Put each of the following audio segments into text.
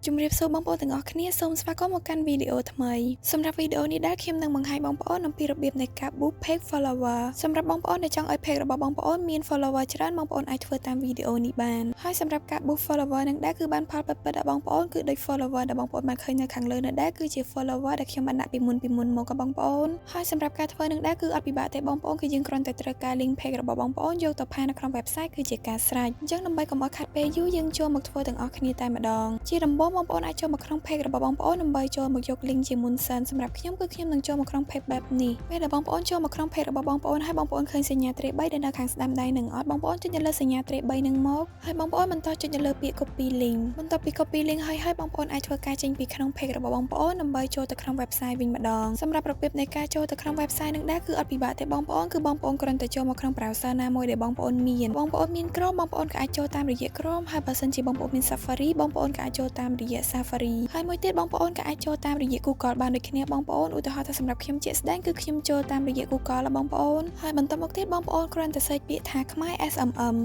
ជំរាបសួរបងប្អូនទាំងអស់គ្នាសូមស្វាគមន៍មកកាន់វីដេអូថ្មីសម្រាប់វីដេអូនេះដែលខ្ញុំនឹងបង្ហាញបងប្អូនអំពីរបៀបនៃការ boost page follower សម្រាប់បងប្អូនដែលចង់ឲ្យ page របស់បងប្អូនមាន follower ច្រើនបងប្អូនអាចធ្វើតាមវីដេអូនេះបានហើយសម្រាប់ការ boost follower នឹងដែរគឺបានផលពិតៗដល់បងប្អូនគឺដូច follower ដែលបងប្អូនបានឃើញនៅខាងលើនោះដែរគឺជា follower ដែលខ្ញុំបានដាក់ពីមុនមកក៏បងប្អូនហើយសម្រាប់ការធ្វើនឹងដែរគឺអត់ពិបាកទេបងប្អូនគឺយើងគ្រាន់តែត្រូវការ link page របស់បងប្អូនយកទៅផានៅក្នុង website គឺជាការស្រេចអញ្ចឹងដើម្បីកុំឲ្យខាត់ពេលយូរយើងចូលមកធ្វើទាំងអស់គ្នាតែម្ដងជាដំបូងបងប្អូនអាចចូលមកក្នុង page របស់បងប្អូនដើម្បីចូលមកយក link ជាមុនសិនសម្រាប់ខ្ញុំគឺខ្ញុំនឹងចូលមកក្នុង page បែបនេះពេលដែលបងប្អូនចូលមកក្នុង page របស់បងប្អូនហើយបងប្អូនឃើញសញ្ញាទ្រាប3ដែលនៅខាងស្ដាំដៃនឹងអត់បងប្អូនចុចនៅលើសញ្ញាទ្រាប3នឹងមកហើយបងប្អូនបន្តចុចនៅលើពាក្យ copy link បន្ទាប់ពី copy link ហើយបងប្អូនអាចធ្វើការចេញពីក្នុង page របស់បងប្អូនដើម្បីចូលទៅក្នុង website វិញម្ដងសម្រាប់របៀបនៃការចូលទៅក្នុង website នឹងដែរគឺអត់ពិបាកទេបងប្អូនគឺបងប្អូនគ្រាន់តែចូលមកក្នុង browser ណាមួយដែលបងប្អូនមានបងប្អូនមាន Chrome បងប្អូនក៏អាចចូលតាមរយៈ Chrome ហើយបើសិនជាបងប្អូនមាន Safari បងប្អូនក៏អាចចូលតាមរយៈ Safari ហើយមួយទៀតបងប្អូនក៏អាចចូលតាមរយៈ Google បានដូចគ្នាបងប្អូនឧទាហរណ៍ថាសម្រាប់ខ្ញុំជាក់ស្ដែងគឺខ្ញុំចូលតាមរយៈ Google បងប្អូនហើយបន្តមកទៀតបងប្អូនគ្រាន់តែ search ពាក្យថាខ្មែរ SMM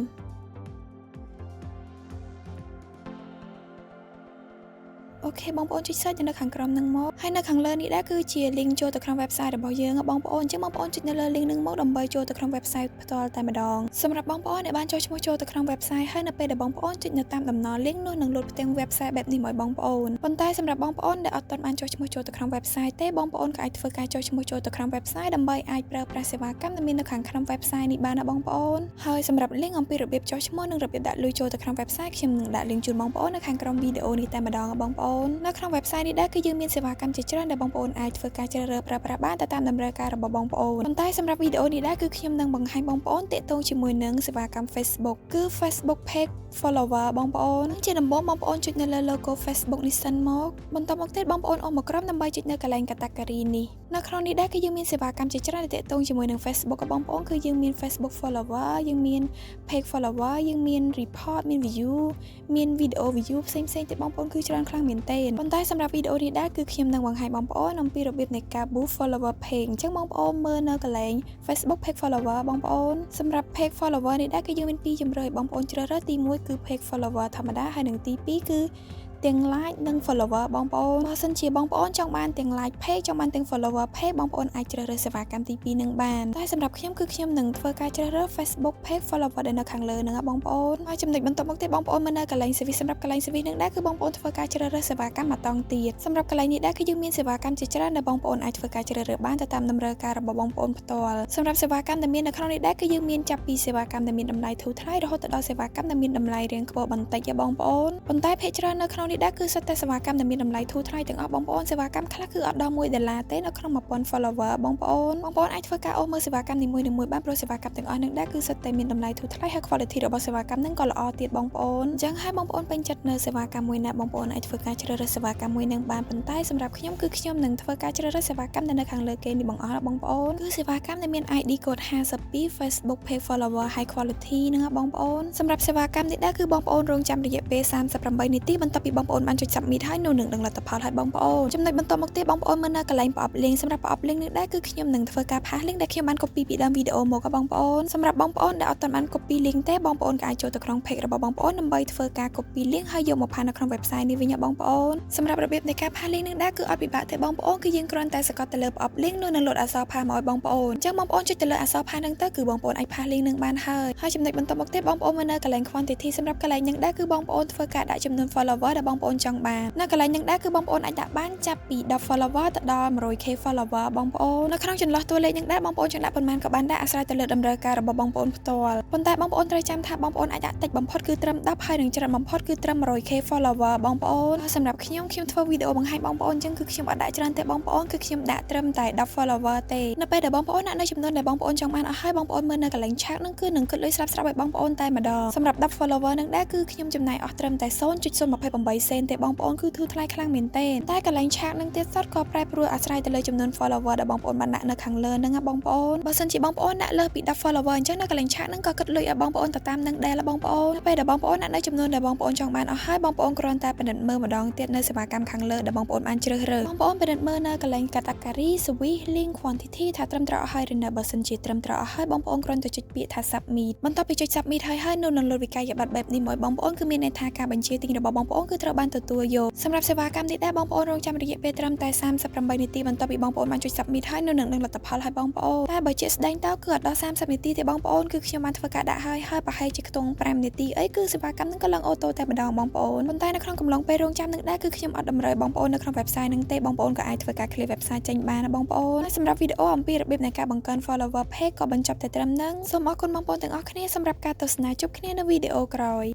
អូខេបងប្អូនចុច search នៅខាងក្រោមនឹងមកហើយនៅខាងលើនេះដែរគឺជា link ចូលទៅក្នុង website របស់យើងបងប្អូនអញ្ចឹងបងប្អូនចុចនៅលើ link នឹងមកដើម្បីចូលទៅក្នុង website ផ្ទាល់តែម្ដងសម្រាប់បងប្អូនដែលបានចុចឈ្មោះចូលទៅក្នុង website ហើយនៅពេលដែលបងប្អូនចុចនៅតាមដំណរ link នោះនឹងលោតផ្ទាំង website បែបនេះមកបងប្អូនប៉ុន្តែសម្រាប់បងប្អូនដែលអត់ទាន់បានចុចឈ្មោះចូលទៅក្នុង website ទេបងប្អូនក៏អាចធ្វើការចុចឈ្មោះចូលទៅក្នុង website ដើម្បីអាចប្រើប្រាស់សេវាកម្មដែលមាននៅខាងក្នុង website នេះបានណាបងប្អូនហើយសម្រាប់ link អំពីរបៀបចុចឈ្មោះនិងរបៀបដាក់លុយចូលទៅក្នុង website ខ្ញុំនឹងដាក់ link ជូនបងប្អូននៅខាងក្រោមវីដេអូនេះតែម្ដងបងប្អូននៅក្នុង website នេះដែរគឺយើងមានសេវាកម្មជាច្រើនដែលបងប្អូនអាចធ្វើការជ្រើសរើសប្រើប្រាស់បានតាមតម្រូវការរបស់បងប្អូនប៉ុន្តែសម្រាប់វីដេអូនេះដែរគឺខ្ញុំនឹងបង្ហាញបងប្អូនទាក់ទងជាមួយនឹងសេវាកម្ម Facebook គឺ Facebook Page Follower បងប្អូនជាដំបូងបងប្អូនចុចនៅលើ logo Facebook នេះសិនមកបន្តមកទៀតបងប្អូនអុំមកក្រោមដើម្បីចុចនៅកន្លែង category នេះនៅក្នុងនេះដែរគឺយើងមានសេវាកម្មជាច្រើនដែលទាក់ទងជាមួយនឹង Facebook បងប្អូនគឺយើងមាន Facebook Follower យើងមាន Page Follower យើងមាន Report មាន View មាន Video View ផ្សេងៗទៀតបងប្អូនគឺច្រើនខ្លាំងមែនទែនប៉ុន្តែសម្រាប់វីដេអូនេះដែរគឺខ្ញុំនឹងបង្ហាញបងប្អូនអំពីរបៀបនៃការ boost follower page អញ្ចឹងបងប្អូនមើលនៅកន្លែង Facebook page follower បងប្អូនសម្រាប់ page follower នេះដែរគឺយើងមាន2ជម្រើសបងប្អូនជ្រើសរើសទី1គឺ page follower ធម្មតាហើយនិងទី2គឺទាំង like និង follower បងប្អូនបើសិនជាបងប្អូនចង់បានទាំង like page ចង់បានទាំង follower page បងប្អូនអាចជ្រើសរើសសេវាកម្មទី2នឹងបានតែសម្រាប់ខ្ញុំគឺខ្ញុំនឹងធ្វើការជ្រើសរើស Facebook page follower ដែលនៅខាងលើហ្នឹងបងប្អូនហើយចំណុចបន្ទាប់មកទៀតបងប្អូនមើលនៅកន្លែង service សម្រាប់កន្លែង service នឹងដែរគឺបងប្អូនធ្វើការជ្រើសរើសសេវាកម្មមកតង់ទៀតសម្រាប់កន្លែងនេះដែរគឺយើងមានសេវាកម្មជាច្រើនដែលបងប្អូនអាចធ្វើការជ្រើសរើសបានតាមតម្រូវការរបស់បងប្អូនផ្ទាល់សម្រាប់សេវាកម្មដែលមាននៅក្នុងនេះដែរគឺយើងមានចាប់ពីសេវាកម្មដែលមានតម្លៃធូរថ្លៃរហូតដល់សេវាកម្មដែលមានតម្លៃរៀងខ្ពស់បន្តិចបងប្អូនប៉ុន្តែភាគច្រើននៅក្នុងនេះដែរគឺសុទ្ធតែសេវាកម្មដែលមានតម្លៃធូរថ្លៃទាំងអស់បងប្អូនសេវាកម្មខ្លះគឺអត់ដល់$1ទេនៅក្នុង1000 follower បងប្អូនអាចធ្វើការអូសមើលសេវាកម្មនីមួយៗបានព្រោះសេវាកម្មទាំងអស់នឹងដែរគឺសុទ្ធតែមានតម្លៃធូរថ្លៃហើយ quality របស់សេវាកម្មនឹងក៏ល្អទៀតបងប្អូនអញ្ចឹងហើយបងប្អូនពេញចិត្តនៅសេវាកម្មមួយណាបងប្អូនអាចធ្វើការជ្រើសរើសសេវាកម្មមួយនឹងបានប៉ុន្តែសម្រាប់ខ្ញុំគឺខ្ញុំនឹងធ្វើការជ្រើសរើសសេវាកម្មដែលនៅខាងលើគេនេះបងប្អូនគឺសេវាកម្មដែលមាន ID code 52 Facebook page follower high quality នឹងបងប្អូនសម្រាប់សេវាកម្មនេះដែរគឺបងប្អូនរងចាំរយៈពេល38នាទីបន្ទាប់ពីបងប្អូនបានចុច submit ហើយនោះនឹងដឹងលទ្ធផលហើយបងប្អូនចំណុចបន្តមកទៀតបងប្អូនមើលនៅកន្លែងប្រអប់ link សម្រាប់ប្រអប់ link នេះដែរគឺខ្ញុំនឹងធ្វើការផាស link ដែលខ្ញុំបាន copy ពីដើមវីដេអូមកបងប្អូនសម្រាប់បងប្អូនដែលអត់ទាន់បាន copy link ទេបងប្អូនក៏អាចចូលទៅក្នុង page របស់បងប្អូនដើម្បីធ្វើការ copy link ហើយយកមកផាសនៅក្នុង website នេះវិញបងប្អូនសម្រាប់របៀបនៃការផាស link នឹងដែរគឺអត់ពិបាកទេបងប្អូនគឺយើងគ្រាន់តែសកត់ទៅលើប្រអប់ link នោះនឹងលោតអក្សរផាសមកឲ្យបងប្អូនអញ្ចឹងបងប្អូនចុចទៅលើអក្សរផាសហ្នឹងទៅគឺបងប្អូនអាចផាស link នឹងបានហើយចំណុចបន្តមកទៀតបងប្អូនមើលនៅកន្លែង quantity សម្រាប់កន្លែងហ្នឹងដែរគឺបងប្អូនធ្វើការដាក់ចំនួន follower ដែលបងប្អូនចង់បាននៅកន្លែងហ្នឹងដែរគឺបងប្អូនអាចដាក់បានចាប់ពី10 follower ទៅដល់ 100k follower បងប្អូននៅក្នុងចន្លោះតួលេខហ្នឹងដែរបងប្អូនចង់ដាក់ប៉ុន្មានក៏បានដែរអាស្រ័យទៅលើតម្រូវការរបស់បងប្អូនផ្ទាល់ប៉ុន្តែបងប្អូនត្រូវចាំថាបងប្អូនអាចដាក់តិចបំផុតគឺត្រឹម10ហើយនិងច្រើនបំផុតគឺត្រឹម 100k follower បងប្អូនសម្រាប់ខ្ញុំធ្វើវីដេអូបង្ហាញបងប្អូនអញ្ចឹងគឺខ្ញុំអត់ដាក់ច្រើនទេបងប្អូនគឺខ្ញុំដាក់ត្រឹមតែ10 follower ទេនៅពេលដែលបងប្អូនដាក់នៅចំនួនដែលបងប្អូនចង់បានអស់ហើយបងប្អូនមើលនៅកន្លែងឆាតហ្នឹងគឺនឹងគិតលុយស្រាប់ៗឲ្យបងប្អូនតែម្ដងសម្រាប់10 follower ហ្នឹងដែរគឺខ្ញុំចំណាយអស់ត្រឹមតែ 0.028 សេនទេបងប្អូនគឺធូរថ្លៃខ្លាំងមែនទែនតែកន្លែងឆាតហ្នឹងទៀតសតក៏ប្រែប្រួលអាស្រ័យទៅលើចំនួន follower ដែលបងប្អូនបានដាក់នៅខាងលើហ្នឹងណាបងប្អូនបើសិនជាបងប្អូនដាក់លើសពី10 follower អញ្ចឹងនៅកន្លែងឆាតហ្នឹងក៏គិតលុយឲ្យបងប្អូនទៅតាមហ្នឹងដែរបងប្អូនពេលដែលបងប្អូនដាក់នៅចំនួនដែលបងប្អូនចង់បានអស់ហើយបងប្អូនគ្រាន់តែពិនិត្យមើលម្ដងទៀតនៅសេវាកម្មខាងលើដែលបងប្អូនបានជ្រើសរើសបងប្អូនពិនិត្យមើលនៅកន្លែង category service link quantity ថាត្រឹមត្រូវអស់ហើយឬនៅបើសិនជាត្រឹមត្រូវអស់ហើយបងប្អូនគ្រាន់តែចុចពាក្យថា submit បន្ទាប់ពីចុច submit ហើយនោះនឹងលោតវិក័យប័ត្របែបនេះមកបងប្អូនគឺមានន័យថាការបញ្ជាទិញរបស់បងប្អូនគឺត្រឹ ត្រូវបានទទួលយកសម្រាប់សេវាកម្មនេះដែរបងប្អូនរងចាំរយៈពេលត្រឹមតែ38នាទីបន្ទាប់ពីបងប្អូនបានចុច submit ហើយនៅនឹងលទ្ធផលឲ្យបងប្អូនតែបើជាក់ស្ដែងទៅគឺអត់ដល់30នាទីទេបងប្អូនគឺខ្ញុំបានធ្វើការដាក់ហើយប្រហែលជាខ្ទង់5នាទីអីគឺសេវាកម្មនឹងក៏ឡើងអូតូតែម្ដងបងប្អូនប៉ុន្តែនៅក្នុងកំឡុងពេលរងចាំនឹងដែរគឺខ្ញុំអត់តម្រូវបងប្អូននៅក្នុង website នឹងទេបងប្អូនក៏អាចធ្វើការ clear website ចេញបានណាបងប្អូនហើយសម្រាប់វីដេអូអំពីរបៀបនៃការបង្កើន follower page ក៏បញ្ចប់តែត្រឹមហ្នឹងសូមអរគុណបងប្អូនទាំងអស់គ្នាសម្រាប់ការទស្សនាជួបគ្នានៅវីដេអូក្រោយ